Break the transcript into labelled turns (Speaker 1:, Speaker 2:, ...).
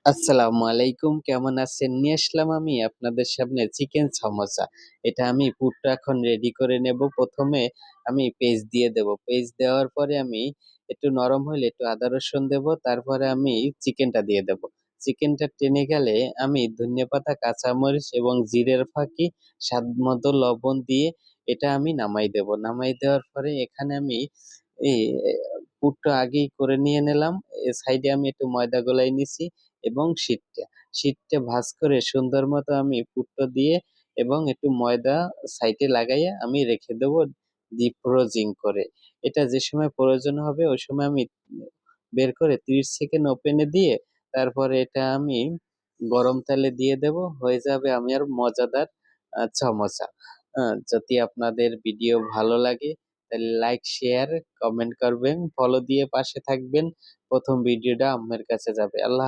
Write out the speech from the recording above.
Speaker 1: আসসালামু আলাইকুম। কেমন আছেন? নিয়ে আসলাম আমি আপনাদের সামনে চিকেন সমোসা। এটা আমি পুরটা এখন রেডি করে নেব। ১ম এ আমি পেঁয়াজ দিয়ে দেব। পেঁয়াজ দেওয়ার পরে আমি একটু নরম হইলে একটু আদা রসুন দেব। তারপরে আমি চিকেনটা দিয়ে দেব। চিকেনটা টেনে গেলে আমি ধনিয়াপাতা, কাঁচামরিচ এবং জিরের ফাঁকি, স্বাদমতো লবণ দিয়ে এটা আমি নামাই দেব। নামাই দেওয়ার পরে এখানে আমি এই পুরটা আগেই করে নিয়ে নিলাম। সাইডে আমি একটু ময়দা গোলাই নিছি। এবং শীটটা ভাঁজ করে সুন্দর মতো আমি পুরটা দিয়ে এবং একটু ময়দা সাইডে লাগাইয়া আমি রেখে দেবো ডিপ ফ্রোজিং করে। এটা যে সময় প্রয়োজন হবে ওই সময় আমি বের করে ৩০ সেকেন্ড ওপেনে দিয়ে তারপরে এটা আমি গরম তেলে দিয়ে দেব। হয়ে যাবে আমার মজাদার সমোসা। যদি আপনাদের ভিডিও ভালো লাগে তাহলে লাইক, শেয়ার, কমেন্ট করবেন, ফলো দিয়ে পাশে থাকবেন। ১ম ভিডিওটা আপনার কাছে যাবে। আল্লাহ